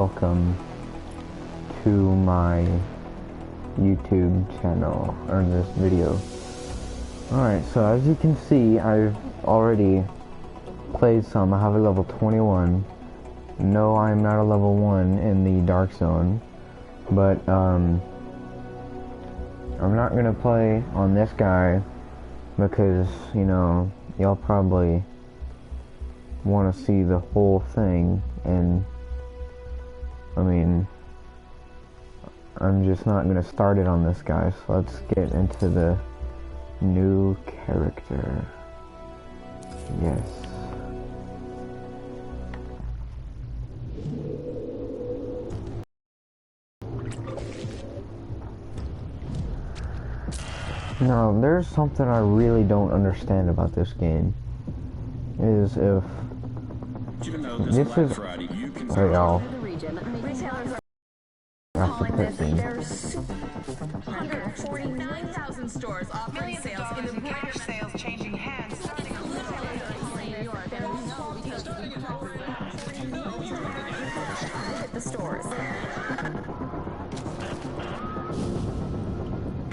Welcome to my YouTube channel, or this video. Alright, so as you can see, I've already played some. I have a level 21. No, I'm not a level 1 in the Dark Zone, but I'm not gonna play on this guy because, you know, y'all probably want to see the whole thing, and I mean, I'm just not gonna start it on this guy, so let's get into the new character. Yes. Now, there's something I really don't understand about this game. Is if this is... Hey, y'all. After picking. There's 149,000 stores offering sales in the cash sales changing hands. The stores.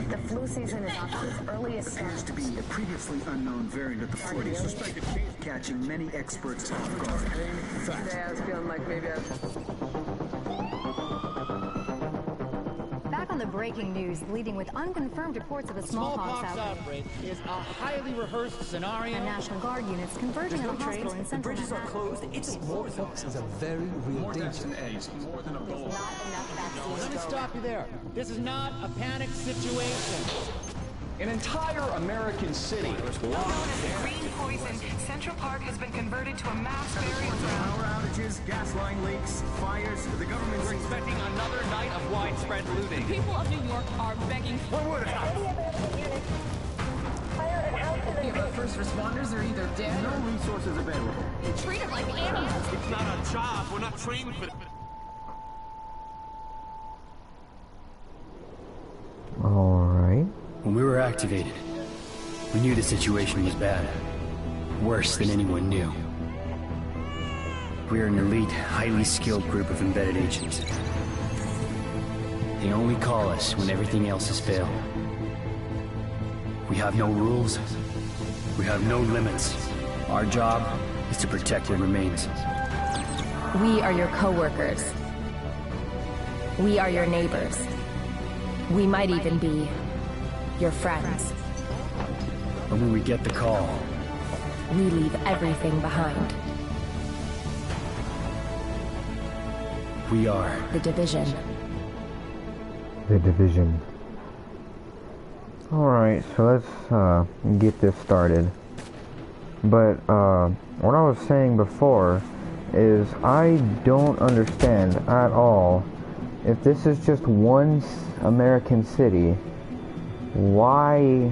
The flu season is off to its earliest appears to be a previously unknown variant of the flu, suspected catching many experts off guard. Today I was feeling like maybe Back on the breaking news, leading with unconfirmed reports of a smallpox outbreak is a highly rehearsed scenario. and National Guard units converging on a hospital in central Manhattan. Closed. Smallpox is a very real danger. More than a bowl. Let me stop you there. This is not a panic situation. An entire American city is known as the green poison. Central Park has been converted to a mass burial ground. Power outages, gas line leaks, fires. The government's expecting another night of widespread looting. People of New York are begging. What would happen? Our first responders are either dead No resources available. or treated like animals. It's not a job. We're not trained for it. Alright. When we were activated, we knew the situation was bad. Worse than anyone knew. We are an elite, highly skilled group of embedded agents. They only call us when everything else has failed. We have no rules. We have no limits. Our job is to protect what remains. We are your co-workers. We are your neighbors. We might even be your friends. But when we get the call, We leave everything behind. we are The Division. The Division. Alright, so let's get this started. But what I was saying before is I don't understand at all if this is just one American city, why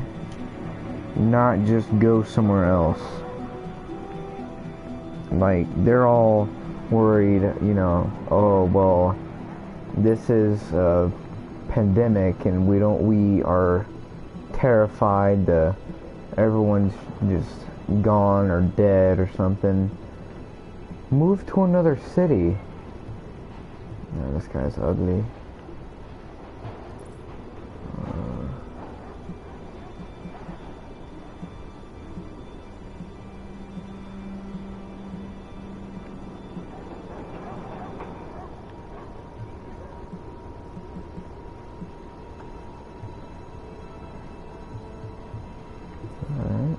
not just go somewhere else? Like, they're all worried, you know, oh well, this is a pandemic and we are terrified everyone's just gone or dead or something. Move to another city. Yeah, this guy's ugly. Alright.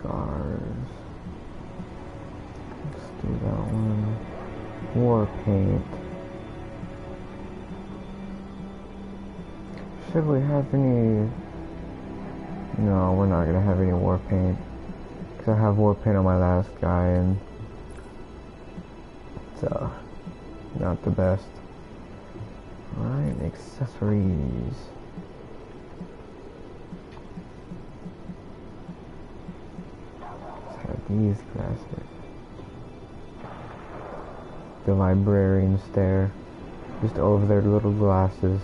Scars. Let's do that one. War paint. Should we have any... No, we're not gonna have any war paint. Because I have war paint on my last guy and... It's not the best. Alright, accessories. These bastards. The librarians there, just over their little glasses.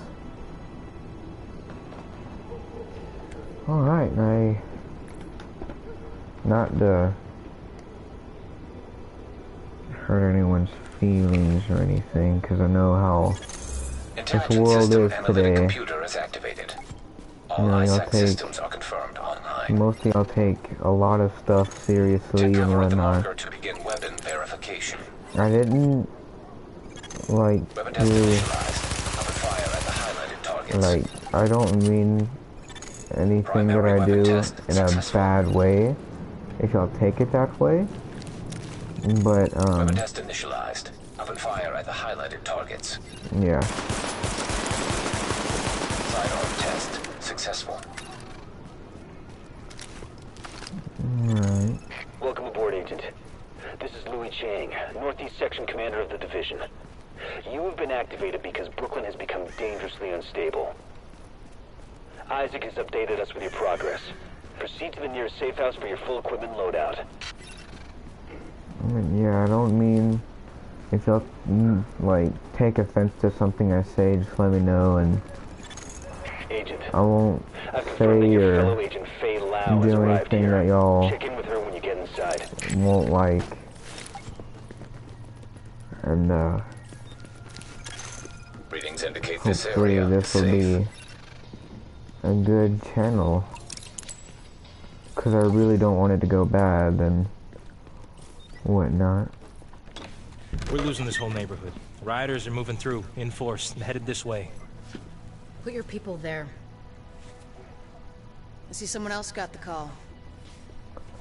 Alright, not to hurt anyone's feelings or anything, because I know how this world is today. Computer is activated. All ISAC systems are confirmed online. Mostly I'll take a lot of stuff seriously and whatnot. To begin weapon verification. I didn't like I don't mean anything that I do in a bad way, if y'all take it that way. But weapon test initialized. Open fire at the highlighted targets. Yeah. Sidearm test successful. Alright. Welcome aboard, Agent. This is Louis Chang, Northeast Section Commander of the Division. You have been activated because Brooklyn has become dangerously unstable. Isaac has updated us with your progress. Proceed to the nearest safe house for your full equipment loadout. Yeah, I don't mean, if y'all like take offense to something I say, just let me know, and Agent, I won't say or do anything that y'all check in with her when you get inside. Won't like. And readings indicate this hopefully area this will be a good channel, because I really don't want it to go bad and whatnot. We're losing this whole neighborhood. Rioters are moving through, in force, and headed this way. Put your people there. I see someone else got the call.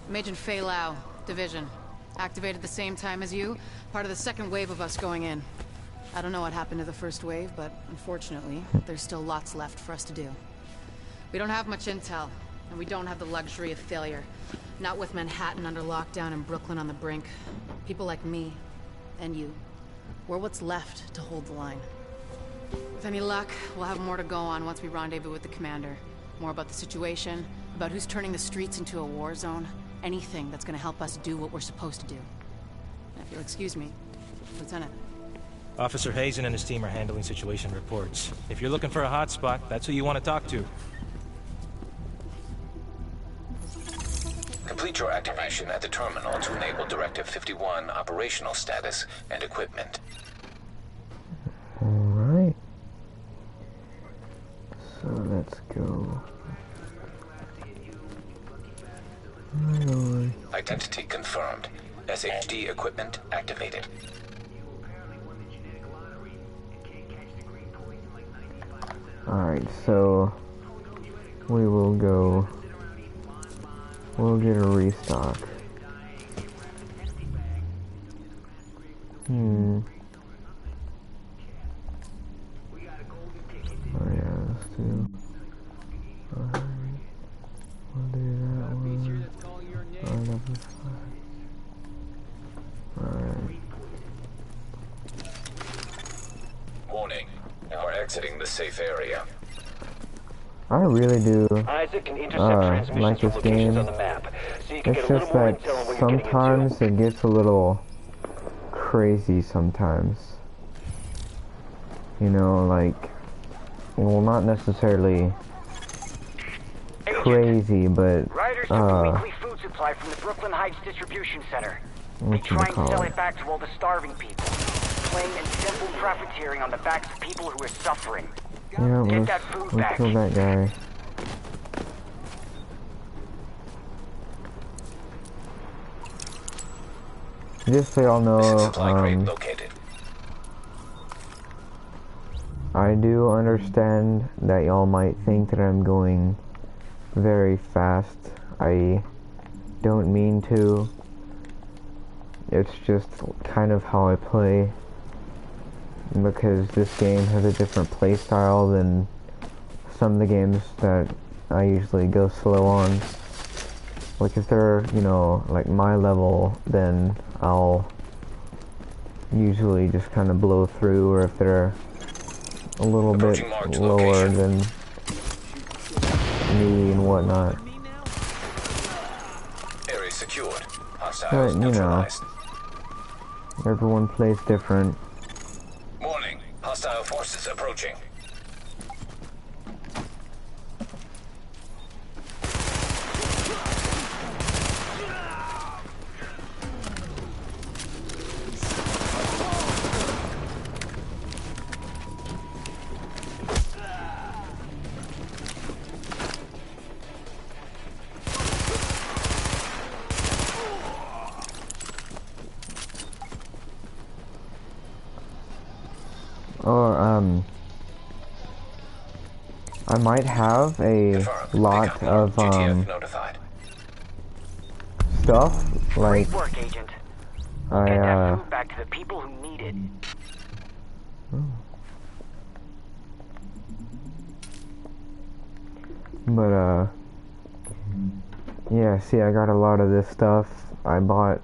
I'm Agent Fei Lau, Division. Activated the same time as you, part of the second wave of us going in. I don't know what happened to the first wave, but unfortunately, there's still lots left for us to do. We don't have much intel, and we don't have the luxury of failure. Not with Manhattan under lockdown and Brooklyn on the brink. People like me, and you, we're what's left to hold the line. With any luck, we'll have more to go on once we rendezvous with the commander. More about the situation, about who's turning the streets into a war zone. Anything that's gonna help us do what we're supposed to do. And if you'll excuse me, Lieutenant. Officer Hazen and his team are handling situation reports. If you're looking for a hotspot, that's who you want to talk to. Complete your activation at the terminal to enable Directive 51 operational status and equipment. Alright. So let's go. Identity confirmed. SHD equipment activated. Alright, so we will go. We'll get a restock. Oh yeah, let's do. Alright. We'll do that one. Alright. Warning. You are exiting the safe area. I really do like this game. It's just that sometimes it gets a little crazy sometimes. You know, like, well, not necessarily crazy, but Riders took a weekly food supply from the Brooklyn Heights Distribution Center. They try and sell it back to all the starving people. Plain and simple profiteering on the backs of people who are suffering. Yeah, let's kill that guy. Just so y'all know, I do understand that y'all might think that I'm going very fast. I don't mean to. It's just kind of how I play, because this game has a different play style than some of the games that I usually go slow on. Like if they're, you know, like my level, then I'll usually just kind of blow through, or if they're a little bit lower than me and whatnot. Area secured. Hostiles But, you know, neutralized. everyone plays different. Warning. Hostile forces approaching. Or, I might have a lot of, stuff, like, Great work, Agent. Get I, that food back to the people who need it. But, yeah, see, I got a lot of this stuff. I bought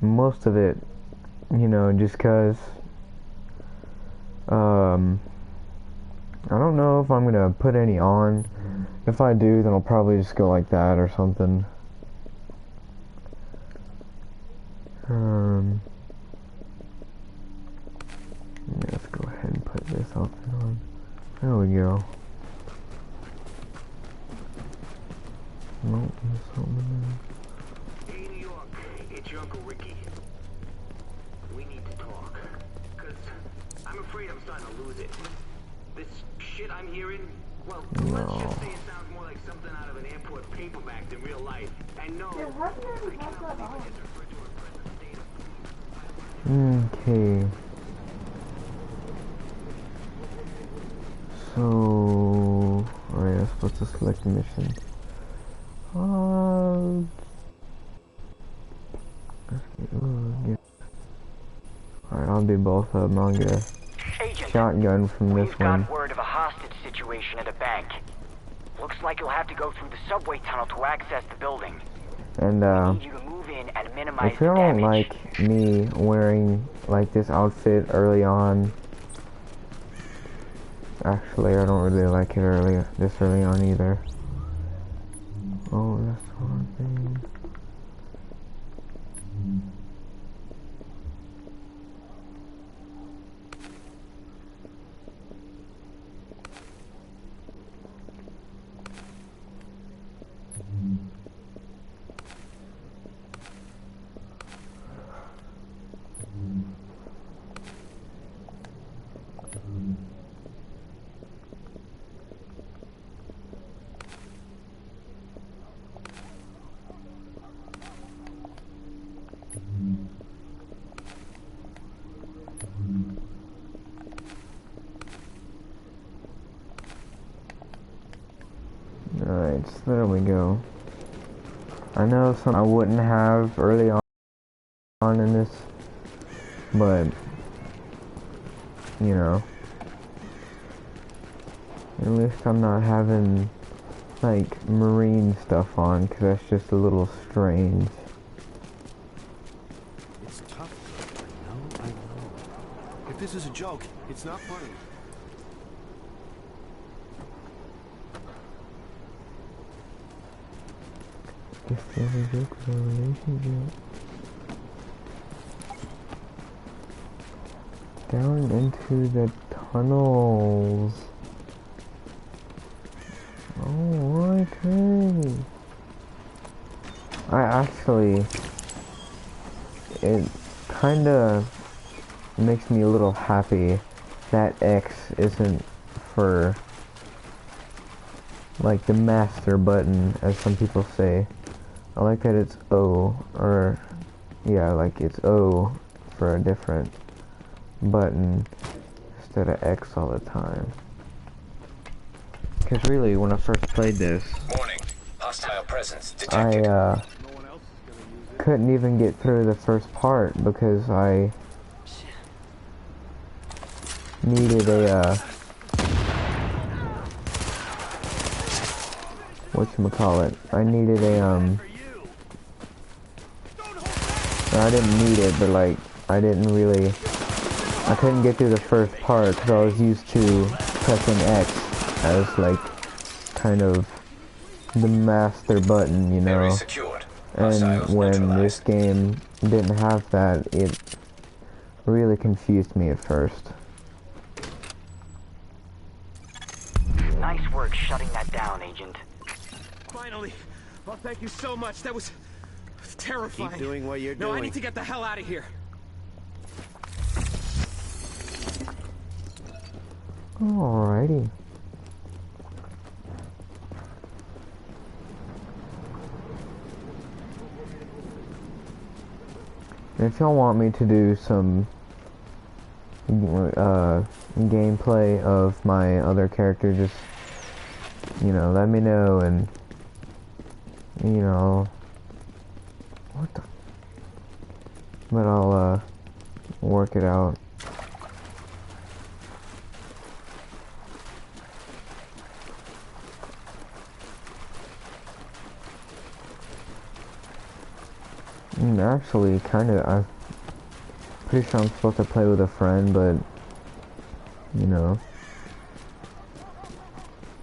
most of it, you know, just 'cause, I don't know if I'm gonna put any on. If I do, then I'll probably just go like that or something. Let's go ahead and put this outfit on. There we go. Nope, there's something there. Hey, New York, it's your Uncle Ricky. We need to talk, because I'm afraid I'm starting to lose it. This shit I'm hearing, well, let's just say it sounds more like something out of an airport paperback than real life. And no, I cannot believe it is referred to a present state of... Okay. So... Alright, I'm supposed to select a mission. Alright, I'll do both of them. I'll get a shotgun from this one. We've got word of a hostage situation at a bank. Looks like you'll have to go through the subway tunnel to access the building. And, We need you to move in and minimize if you the don't damage. like me wearing, like, this outfit early on... Actually, I don't really like it this early on either. Oh, that's the wrong thing. Alright, so there we go. I know some I wouldn't have early on in this, but, you know, at least I'm not having, like, marine stuff on, because that's just a little strange. It's tough. I know. If this is a joke, it's not funny. Guess the other joke was a relationship. Down into the tunnels. Oh, okay. I actually, it kinda makes me a little happy that X isn't for, like, the master button, as some people say. I like that it's O, or, yeah, like it's O for a different button instead of X all the time. Because really, when I first played this, Warning. Hostile presence detected. I couldn't even get through the first part because I needed a, whatchamacallit, I needed a, I didn't need it, but like, I couldn't get through the first part because I was used to pressing X as like, kind of the master button, you know, And when this game didn't have that, it really confused me at first. Nice work shutting that down, Agent. Finally. Oh, thank you so much. That was terrifying. Keep doing what you're doing. No, I need to get the hell out of here. Alrighty. If y'all want me to do some gameplay of my other character, just, you know, let me know, and, you know, what the, but I'll work it out. Actually, I'm pretty sure I'm supposed to play with a friend, but, you know,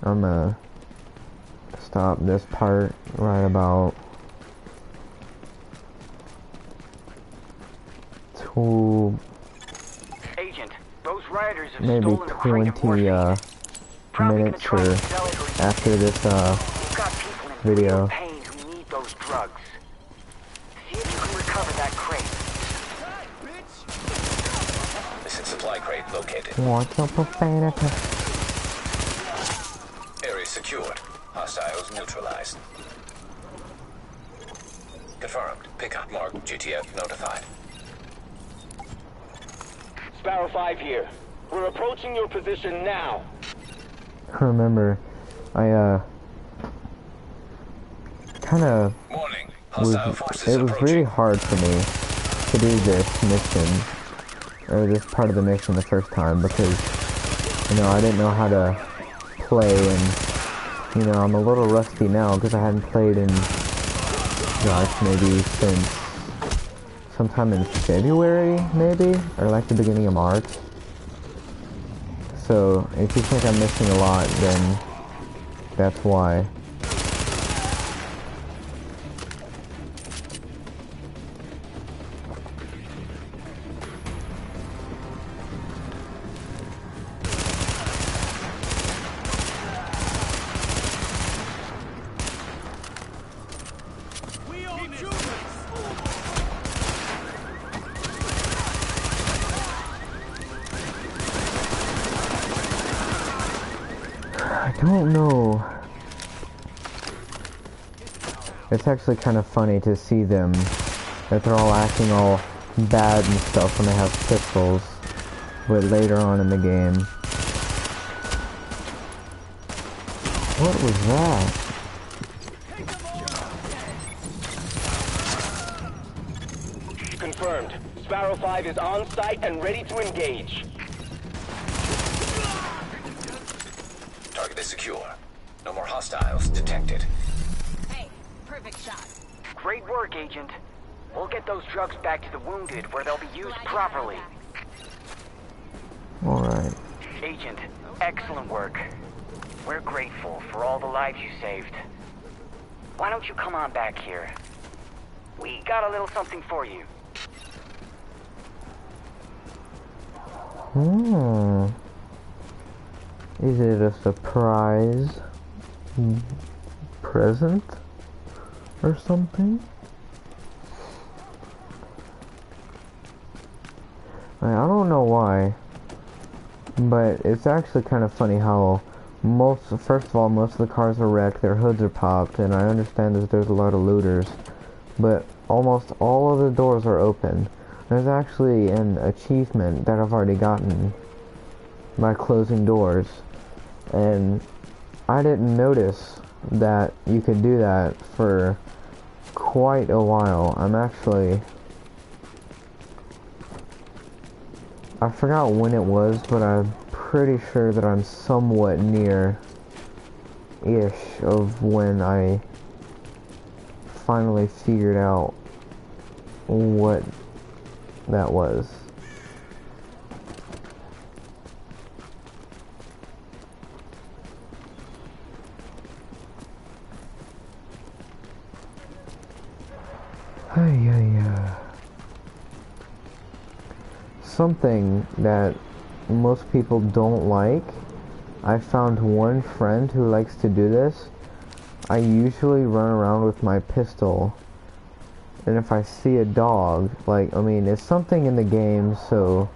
I'm gonna stop this part right about Agent, those rioters have maybe stolen a crate of 20 minutes or after this video. Pain who need those drugs. See if you can recover that crate. Missing supply crate located. Watch your profanity. Area secured. Hostiles neutralized. Confirmed. Pickup marked. GTF notified. Sparrow 5 here. We're approaching your position now. I remember, I kind of it was really hard for me to do this mission, or this part of the mission the first time, because, you know, I didn't know how to play, and, you know, I'm a little rusty now because I hadn't played in, gosh, maybe since sometime in February, maybe, or like the beginning of March. So if you think I'm missing a lot, then that's why. I don't know. It's actually kind of funny to see them, that they're all acting all bad and stuff when they have pistols, but later on in the game. What was that? Confirmed. Sparrow 5 is on site and ready to engage. Target is secure. No more hostiles detected. Hey, perfect shot. Great work, Agent. We'll get those drugs back to the wounded where they'll be used properly. Alright. Agent, excellent work. We're grateful for all the lives you saved. Why don't you come on back here? We got a little something for you. Is it a surprise present or something? I don't know why, but it's actually kind of funny how first of all, most of the cars are wrecked, their hoods are popped, and I understand that there's a lot of looters, but almost all of the doors are open. There's actually an achievement that I've already gotten by closing doors, and I didn't notice that you could do that for quite a while. I forgot when it was, but I'm pretty sure that I'm somewhat near-ish of when I finally figured out what that was. Something that most people don't like. I found one friend who likes to do this. I usually run around with my pistol, and if I see a dog, like, I mean, it's something in the game, so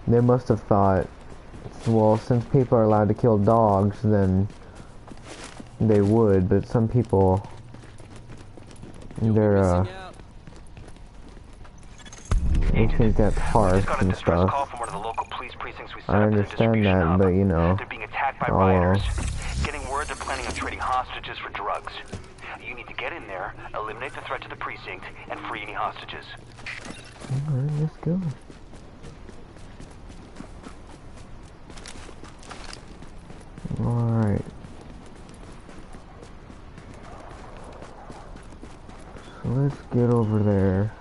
they must have thought, well, since people are allowed to kill dogs, then they would, but some people, they're, they think that's harsh and stuff. I understand that, but you know, they're being attacked by rioters. Getting word they're planning on trading hostages for drugs. You need to get in there, eliminate the threat to the precinct, and free any hostages. Alright, let's go. Alright. So let's get over there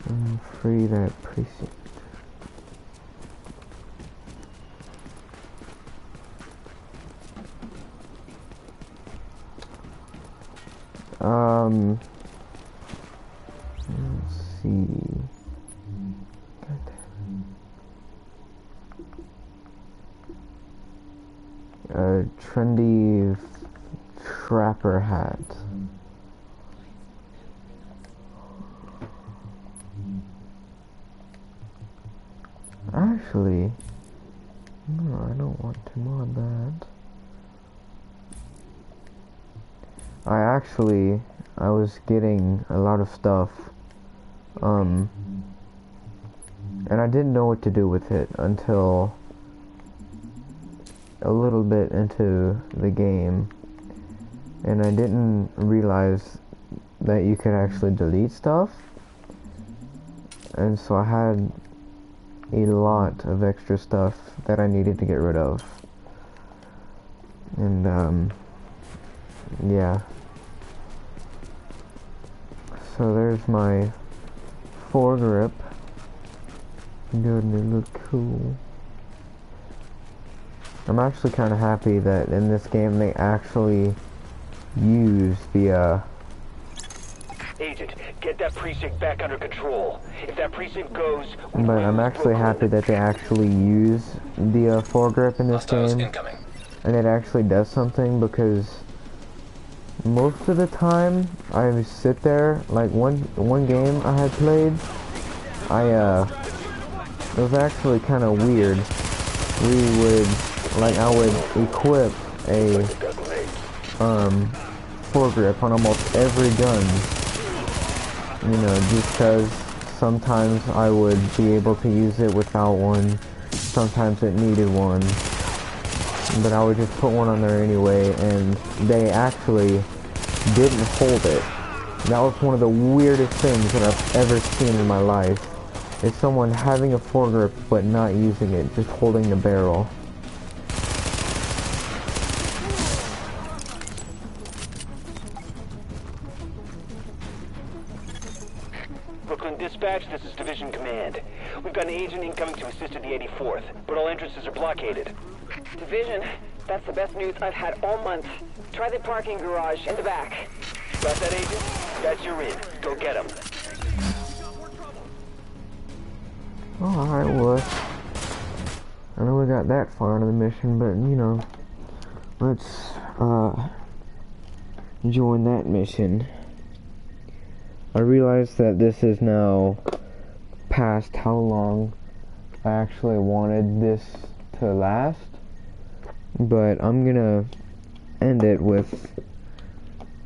and free that precinct. Let's see. A trendy trapper hat. Actually, no, I don't want to mod that. I was getting a lot of stuff, and I didn't know what to do with it until a little bit into the game, and I didn't realize that you could actually delete stuff, and so I had a lot of extra stuff that I needed to get rid of, and yeah. So there's my foregrip. Doesn't it look cool? I'm actually kind of happy that in this game they actually use the Agent, get that precinct back under control. If that precinct goes, but I'm actually happy that they actually use the foregrip in this game, and it actually does something, because most of the time I would sit there, like one game I had played, it was actually kind of weird. I would equip a foregrip on almost every gun, you know, just because sometimes I would be able to use it without one, sometimes it needed one, but I would just put one on there anyway, and they actually didn't hold it. That was one of the weirdest things that I've ever seen in my life. Is someone having a foregrip but not using it, just holding the barrel. Brooklyn Dispatch, this is Division Command. We've got an agent incoming to assist at the 84th, but all entrances are blockaded. Division, that's the best news I've had all month. Try the parking garage in the back. Got that, agent? That's your in. Go get him. Alright, well, I know we got that far into the mission, but, you know, let's, join that mission. I realize that this is now past how long I actually wanted this to last, but I'm gonna end it with,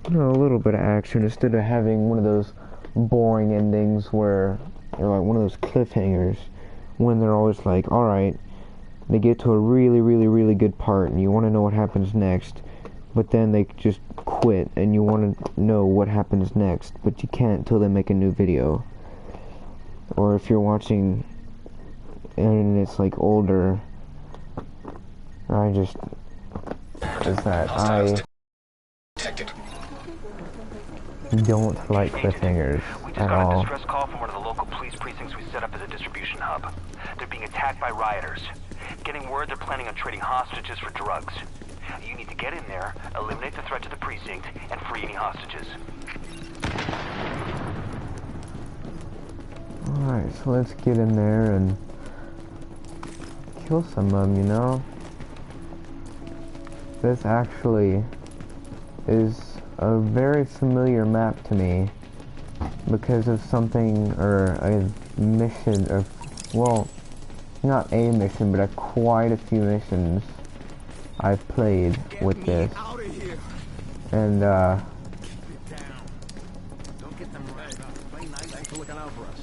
you know, a little bit of action instead of having one of those boring endings where, or like one of those cliffhangers when they're always like, alright, they get to a really good part and you want to know what happens next, but then they just quit and you want to know what happens next, but you can't till they make a new video. Or if you're watching and it's like older, I don't like cliffhangers at all. We just got a distress call from one of the local police precincts we set up as a distribution hub. They're being attacked by rioters. Getting word they're planning on trading hostages for drugs. You need to get in there, eliminate the threat to the precinct, and free any hostages. Alright, so let's get in there and kill some of them, you know? This actually is a very familiar map to me because of something, or a mission, or, well, not a mission, but quite a few missions I've played with this. And, Don't get them right. Play nice. Thanks for looking out for us.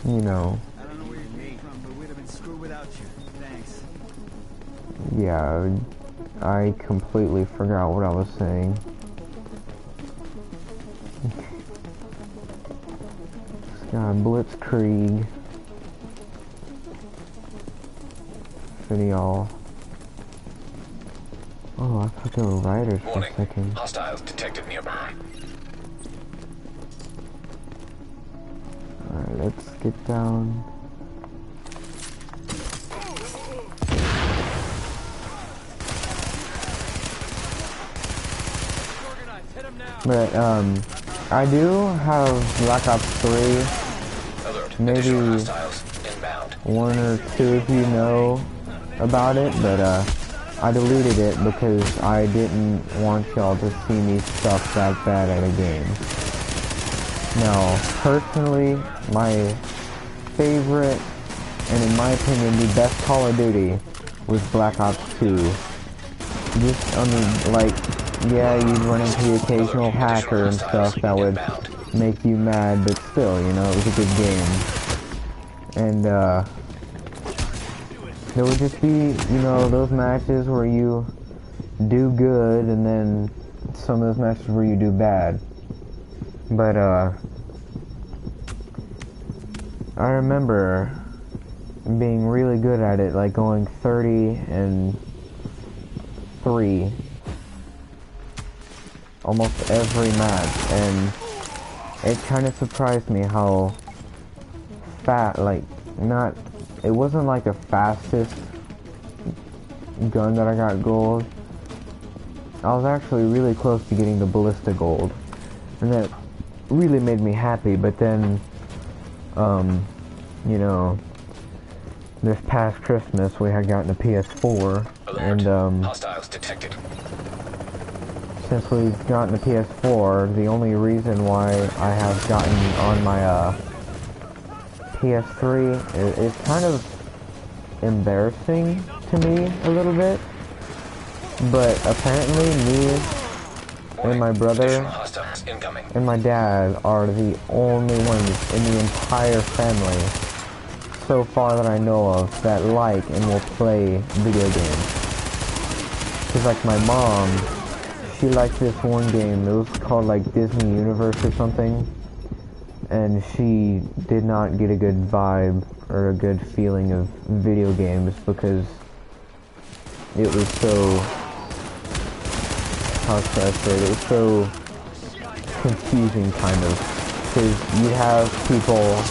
you know, I don't know where you came from, but we'd have been screwed without you. Thanks. yeah, I completely forgot what I was saying. Blitzkrieg. Y'all. Oh, I thought they were riders for a second. Hostiles detected nearby. Alright, let's get down. But, I do have Black Ops 3. Maybe one or two of you know about it, but, I deleted it because I didn't want y'all to see me suck that bad at a game. Now, personally, my favorite, and in my opinion, the best Call of Duty was Black Ops 2. Just, I mean, like, yeah, you'd run into the occasional hacker and stuff that would make you mad, but still, you know, it was a good game. And, there would just be, you know, those matches where you do good, and then some of those matches where you do bad. But, I remember being really good at it, like going 30-3 almost every match, and it kind of surprised me how it wasn't like the fastest gun that I got gold. I was actually really close to getting the Ballista gold, and that really made me happy. But then, you know, this past Christmas we had gotten a PS4, and Hostiles detected. Since we've gotten a PS4, the only reason why I have gotten on my PS3 is kind of embarrassing to me a little bit, but apparently me and my brother and my dad are the only ones in the entire family so far that I know of that like and will play video games. Cause like my mom, she liked this one game, it was called like Disney Universe or something, and she did not get a good vibe or a good feeling of video games because it was so, how should I say it was so confusing kind of, because you have people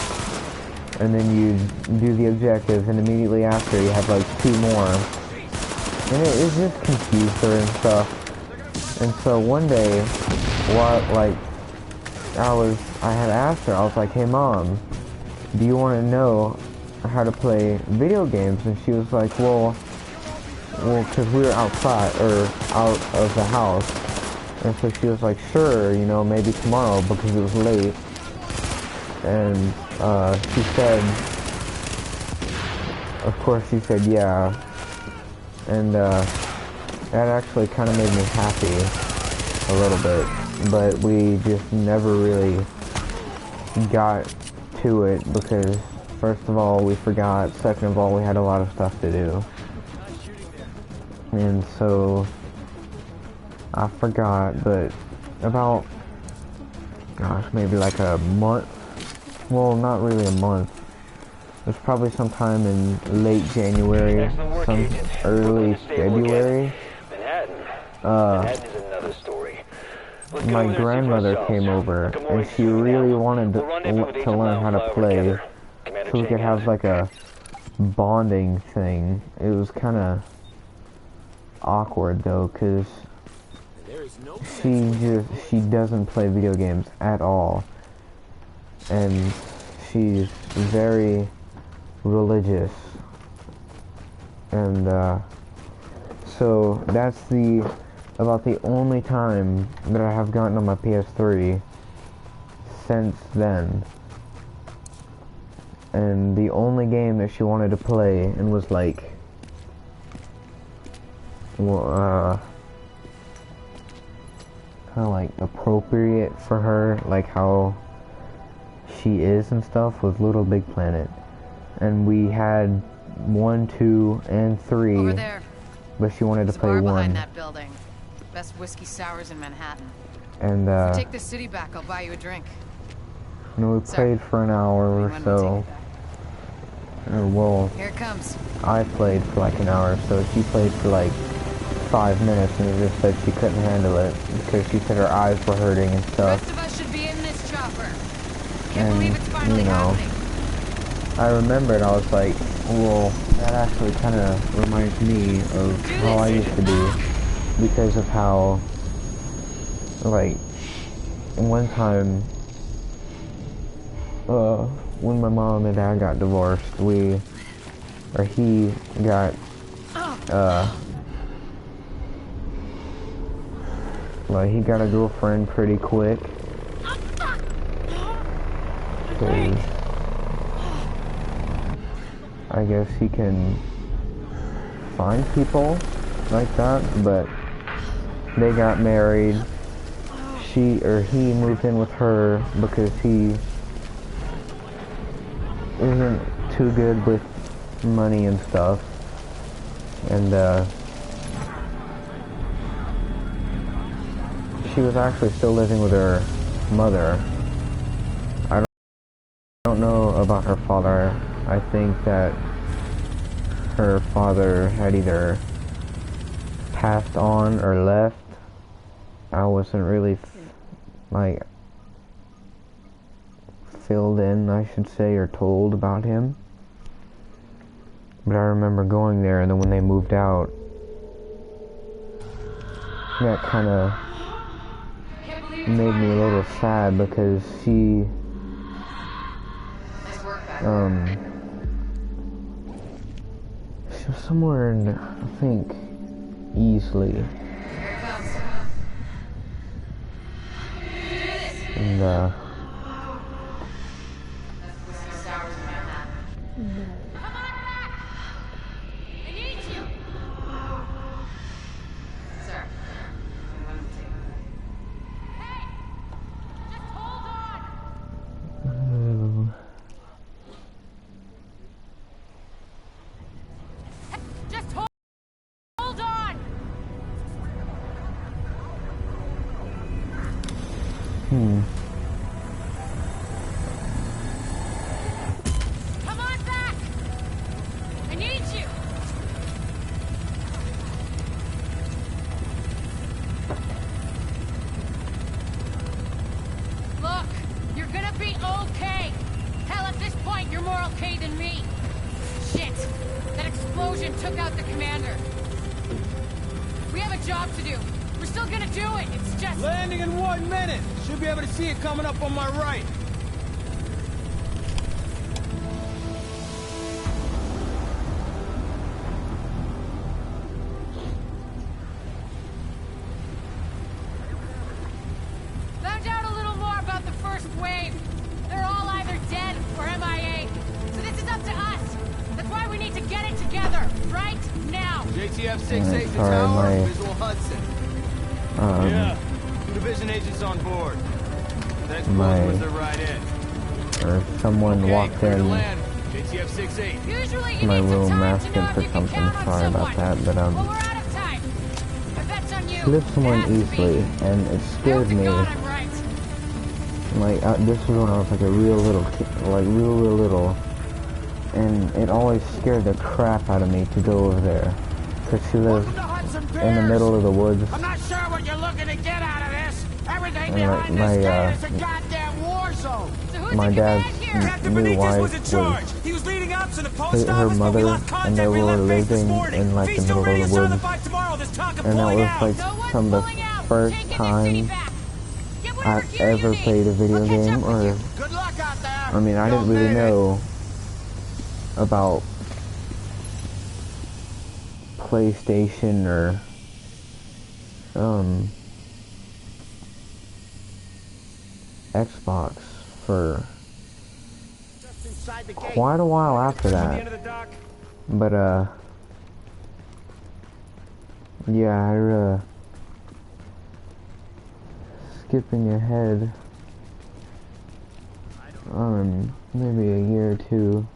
and then you do the objectives and immediately after you have like 2 more, and it just confused her and stuff. And so one day, I had asked her, I was like, hey mom, do you want to know how to play video games? And she was like, well, because we were outside, or out of the house. And so she was like, sure, you know, maybe tomorrow, because it was late. And, she said, of course she said yeah. And, that actually kind of made me happy a little bit. But we just never really got to it because, first of all, we forgot, second of all, we had a lot of stuff to do. And so, I forgot, but about, gosh, maybe like a month, well, not really a month, it was probably sometime in late January, some early February, my grandmother came over, and she really wanted to learn how to play, so we could have like a bonding thing. It was kind of awkward though, because she doesn't play video games at all, and she's very religious, and so that's about the only time that I have gotten on my PS3 since then. And the only game that she wanted to play and was like, well, kind of like appropriate for her, like how she is and stuff, was Little Big Planet. And we had 1, 2, and 3. Over there. But she wanted to play Bar 1. behind that building. Best whiskey sours in Manhattan. And If you take the city back, I'll buy you a drink. we played for an hour or so. Well, Here it comes. I played for like an hour, so she played for like 5 minutes and just said she couldn't handle it because she said her eyes were hurting and The stuff. rest of us should be in this chopper. Can't And, believe it's finally happening. I remembered, I was like, well, that actually kind of reminds me of how I used to be, because of how, like, one time, when my mom and dad got divorced, he got, like, he got a girlfriend pretty quick. 'Cause I guess he can find people like that, but they got married. He moved in with her because he isn't too good with money and stuff, and she was actually still living with her mother. I don't know about her father. I think that her father had either passed on or left. I wasn't really filled in, I should say, or told about him. But I remember going there, and then when they moved out, that kind of made me a little sad because she was somewhere in, I think, Easley. And Come on back! I need you! Look, you're gonna be okay. Hell, at this point, you're more okay than me. Shit! That explosion took out the commander. We have a job to do. We're still gonna do it. It's just... Landing in 1 minute. Should be able to see it coming up on my right. Found out a little more about the first wave. They're all either dead or MIA. So this is up to us. That's why we need to get it together, right now. JTF 68 to sorry, tower, visual Hudson. Yeah, 2 division agents on board. The explosion was their right in. Or someone walked in JTF 68. to my room asking for something. Sorry about that, but she lives somewhere easily, and it scared me. Like this was when I was like a real little kid, like real little, and it always scared the crap out of me to go over there, because she lives in the middle of the woods. I'm not sure what you're looking to get out of this. Everything And behind this gate is a goddamn war zone. My dad's new wife He was leading up to the was her mother, and they were living in like the middle of the woods. And that was like some of the first time I've ever played a video game, or I mean, I didn't really know about PlayStation or Xbox for quite a while after that. But yeah, skipping ahead maybe a year or two.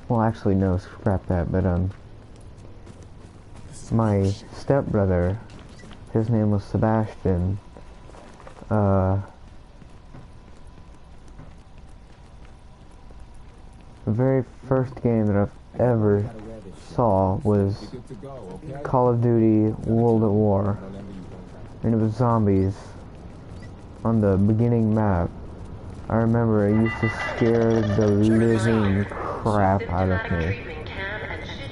Well, actually no, scrap that, but my stepbrother, his name was Sebastian. The very first game that I've ever saw was Call of Duty World at War, and it was zombies on the beginning map. I remember it used to scare the living crap out of me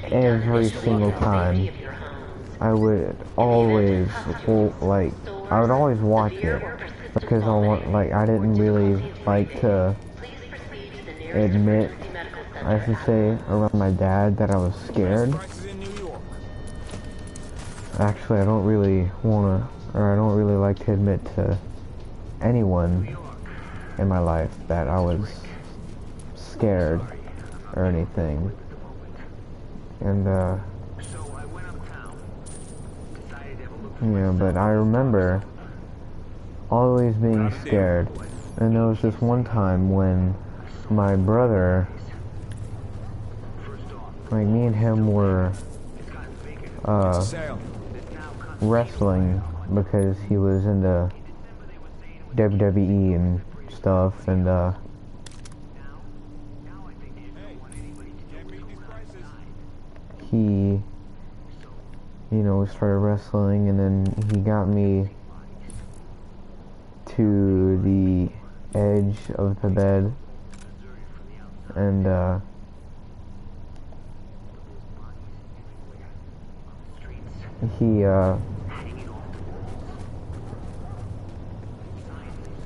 every single time. I would always watch it because I didn't really like to admit, I should say, around my dad that I was scared. Actually, I don't really like to admit to anyone in my life that I was scared or anything. And yeah, but I remember always being scared. And there was this one time when my brother, like, me and him were wrestling because he was into WWE and stuff, and he, we started wrestling, and then he got me to the edge of the bed, and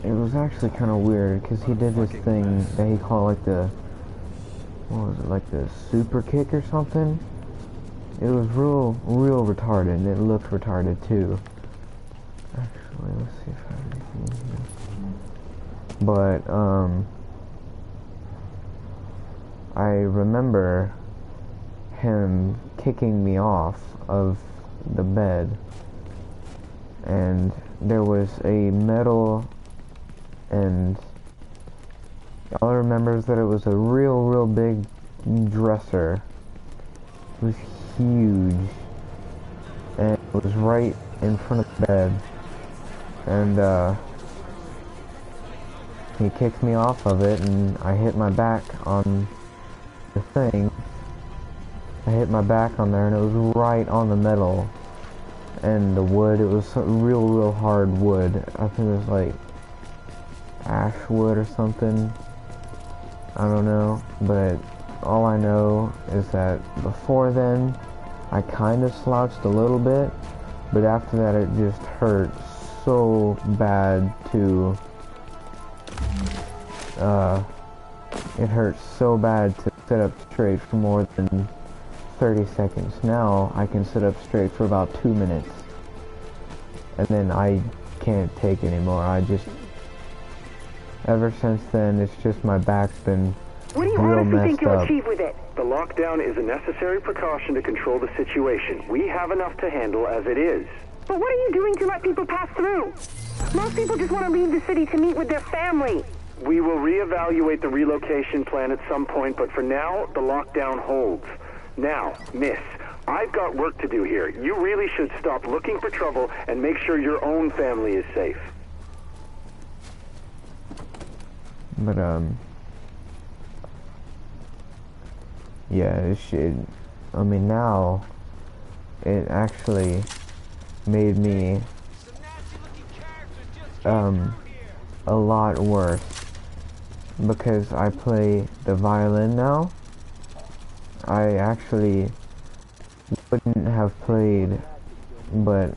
it was actually kind of weird because he did this thing that he called like the super kick or something. It was real retarded, and it looked retarded too. Actually, let's see if I have anything here. But I remember him kicking me off of the bed, and there was a metal, and all I remember is that it was a real big dresser. It was huge, and it was right in front of the bed, and he kicked me off of it, and I hit my back on the thing. I hit my back on there, and it was right on the metal, and the wood, it was real hard wood. I think it was like ash wood or something, I don't know, but all I know is that before then I kind of slouched a little bit, but after that it just hurt so bad to sit up straight for more than 30 seconds. Now I can sit up straight for about 2 minutes, and then I can't take anymore. Ever since then, it's just my back's been real messed up. With it? The lockdown is a necessary precaution to control the situation. We have enough to handle as it is. But what are you doing to let people pass through? Most people just want to leave the city to meet with their family. We will reevaluate the relocation plan at some point, but for now, the lockdown holds. Now, miss, I've got work to do here. You really should stop looking for trouble and make sure your own family is safe. But, yeah, I mean, now, it actually made me, a lot worse, because I play the violin now. I actually wouldn't have played, but,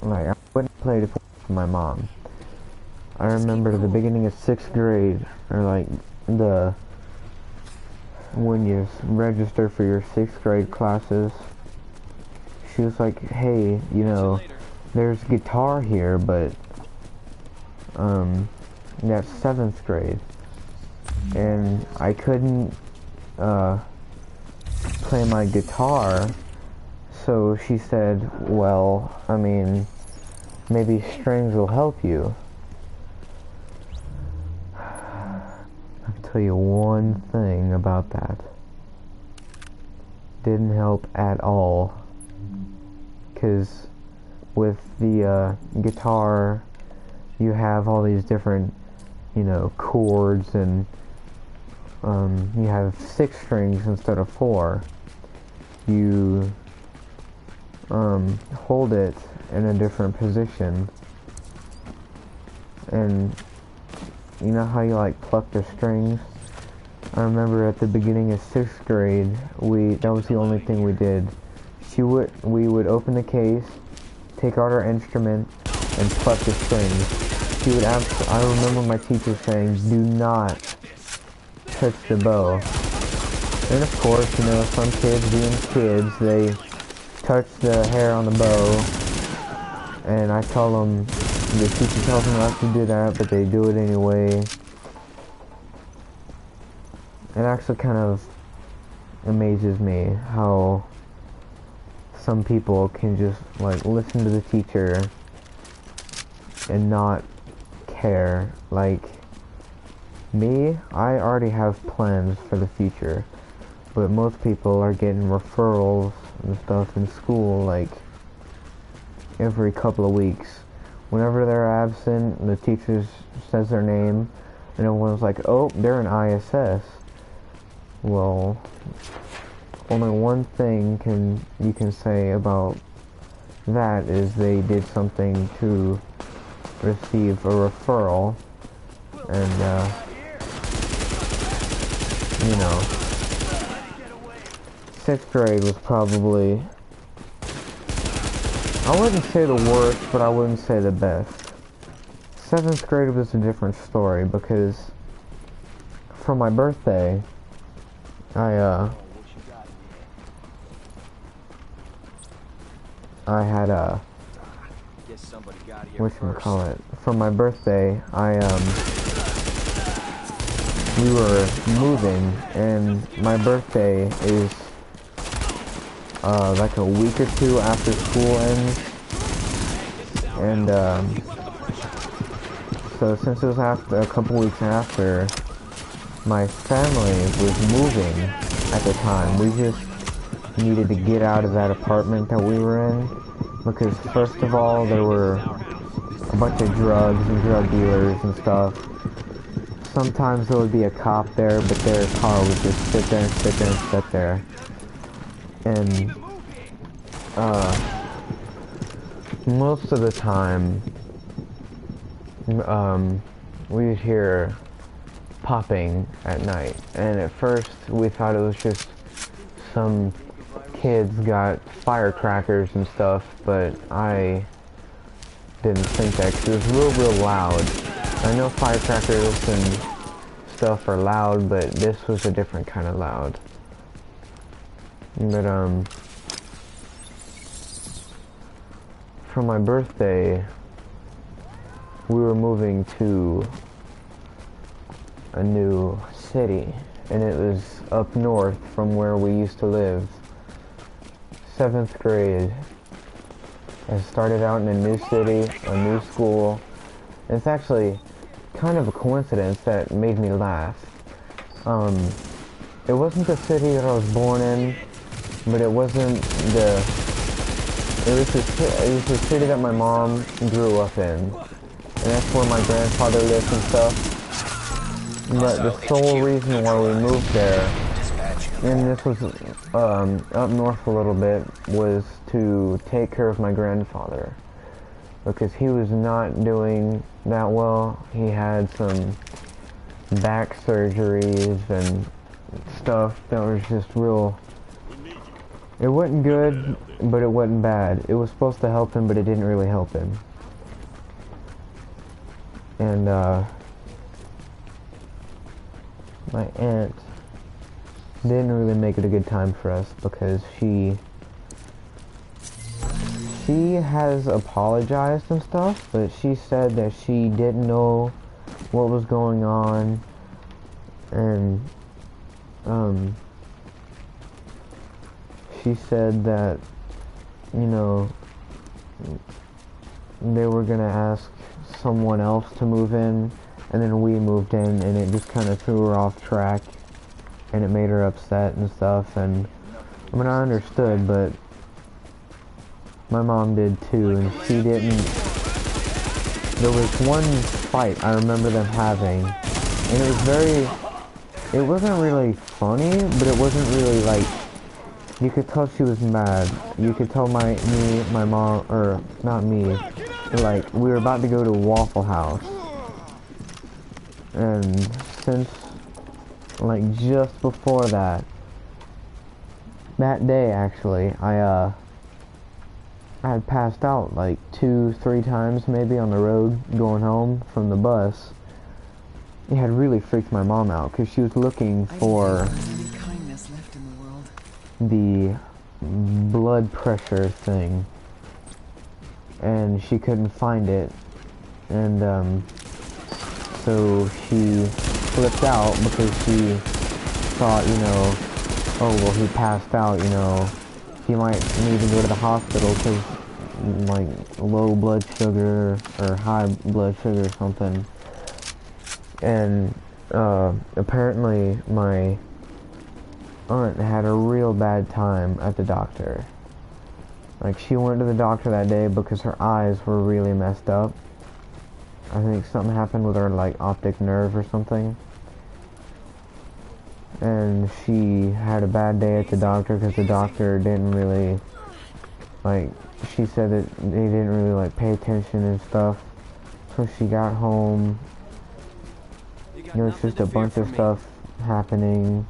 like, I wouldn't have played if it wasn't for my mom. I remember the beginning of 6th grade, or like when you register for your 6th grade classes, she was like, hey, you know, there's guitar here, but that's 7th grade, and I couldn't play my guitar, so she said, well, I mean, maybe strings will help you. I'll tell you one thing about that. Didn't help at all, because with the guitar, you have all these different, you know, chords, and you have 6 strings instead of 4. You hold it in a different position, and you know how you like pluck the strings? I remember at the beginning of 6th grade, that was the only thing we did. We would open the case, take out our instrument, and pluck the strings. I remember my teacher saying, do not touch the bow. And of course, you know, some kids being kids, they touch the hair on the bow, and I tell them, the teacher tells them not to do that, but they do it anyway. It actually kind of amazes me how some people can just like listen to the teacher and not care. Like me, I already have plans for the future, but most people are getting referrals and stuff in school like every couple of weeks. Whenever they're absent, the teacher says their name, and everyone's like, oh, they're an ISS. Well, only one thing you can say about that is they did something to receive a referral, and you know, 6th grade was probably, I wouldn't say the worst, but I wouldn't say the best. 7th grade was a different story, because for my birthday, I had a, whatchamacallit, for my birthday, we were moving, and my birthday is like a week or 2 after school ends, and so since it was a couple weeks after, my family was moving at the time. We just needed to get out of that apartment that we were in, because first of all, there were a bunch of drugs and drug dealers and stuff. Sometimes there would be a cop there, but their car would just sit there and sit there and sit there. And most of the time, we would hear popping at night, and at first we thought it was just some kids got firecrackers and stuff, but I didn't think that, because it was real loud. I know firecrackers and stuff are loud, but this was a different kind of loud. But for my birthday, we were moving to a new city, and it was up north from where we used to live. 7th grade. I started out in a new city, a new school. It's actually kind of a coincidence that made me laugh. It wasn't the city that I was born in, but it wasn't it was the city that my mom grew up in, and that's where my grandfather lived and stuff. But the sole reason why we moved there, and this was up north a little bit, was to take care of my grandfather, because he was not doing that well. He had some back surgeries and stuff that was just real. It wasn't good, but it wasn't bad. It was supposed to help him, but it didn't really help him. And my aunt didn't really make it a good time for us because she has apologized and stuff, but she said that she didn't know what was going on, and she said that, you know, they were gonna ask someone else to move in, and then we moved in, and it just kind of threw her off track, and it made her upset and stuff. And I mean, I understood, but my mom did too, and she didn't. There was one fight I remember them having, and it wasn't really funny, but it wasn't really like, you could tell she was mad. You could tell my mom, or not me, like, we were about to go to Waffle House. And since, like, just before that day actually, I had passed out like 2-3 times maybe on the road going home from the bus. It had really freaked my mom out because she was looking for the blood pressure thing, and she couldn't find it, and so she flipped out because she thought, you know, oh well, he passed out, you know, he might need to go to the hospital because like low blood sugar or high blood sugar or something. And apparently my aunt had a real bad time at the doctor. Like, she went to the doctor that day because her eyes were really messed up. I think something happened with her, like, optic nerve or something. And she had a bad day at the doctor because the doctor didn't really, like, she said that they didn't really, like, pay attention and stuff. So she got home. There was just a bunch of stuff happening.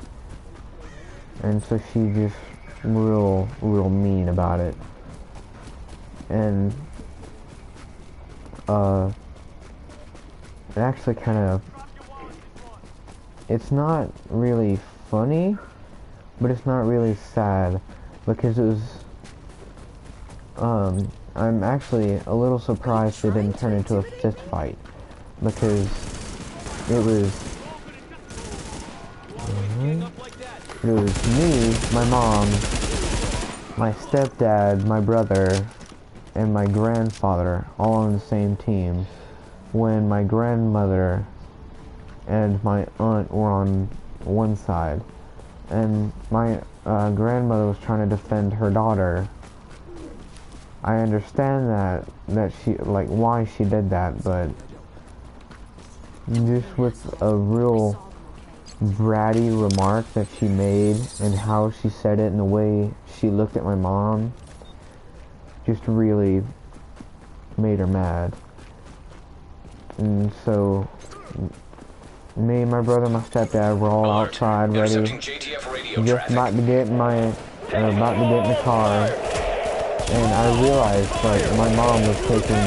And so she just real mean about it. And, it actually kind of, it's not really funny, but it's not really sad, because it was, I'm actually a little surprised it didn't turn into a fist fight, because it was me, my mom, my stepdad, my brother, and my grandfather all on the same team, when my grandmother and my aunt were on one side, and my grandmother was trying to defend her daughter. I understand that she, like, why she did that, but just with a real bratty remark that she made and how she said it and the way she looked at my mom just really made her mad. And so me, my brother, and my stepdad were all outside ready, just about to get in the car, and I realized, like, my mom was taking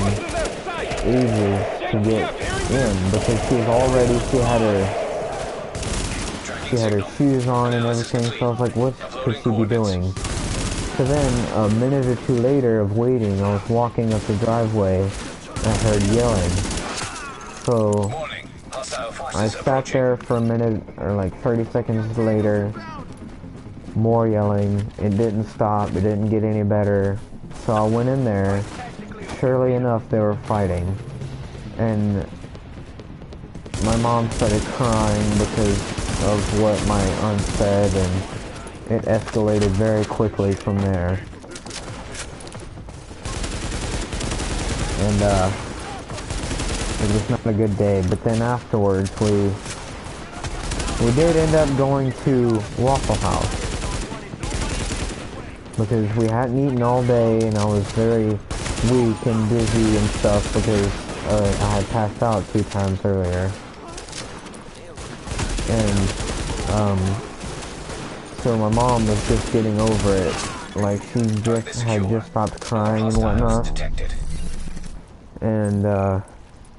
ages to get in because she was already, she had her shoes on and everything, so I was like, what could she be doing? So then, a minute or two later of waiting, I was walking up the driveway and I heard yelling. So I sat there for a minute, or like 30 seconds later, more yelling. It didn't stop, it didn't get any better. So I went in there. Surely enough, they were fighting. And my mom started crying because of what my aunt said, and it escalated very quickly from there. And it was not a good day. But then afterwards, we did end up going to Waffle House because we hadn't eaten all day, and I was very weak and dizzy and stuff because I had passed out 2 times earlier. And so my mom was just getting over it, like she had just stopped crying and whatnot. And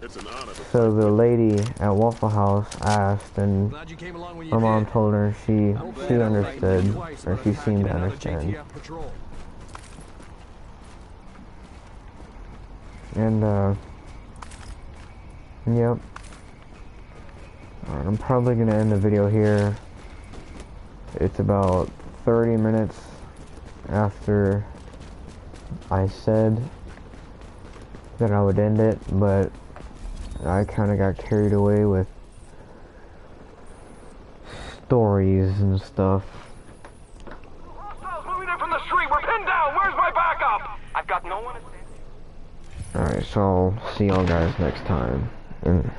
It's an honor. So the lady at Waffle House asked, and my mom told her she understood, or she seemed to understand. And yep. Alright, I'm probably gonna end the video here. It's about 30 minutes after I said that I would end it, but I kind of got carried away with stories and stuff. Hostiles moving in from the street. We're pinned down. Where's my backup? I've got no one to... Alright, so I'll see y'all guys next time. And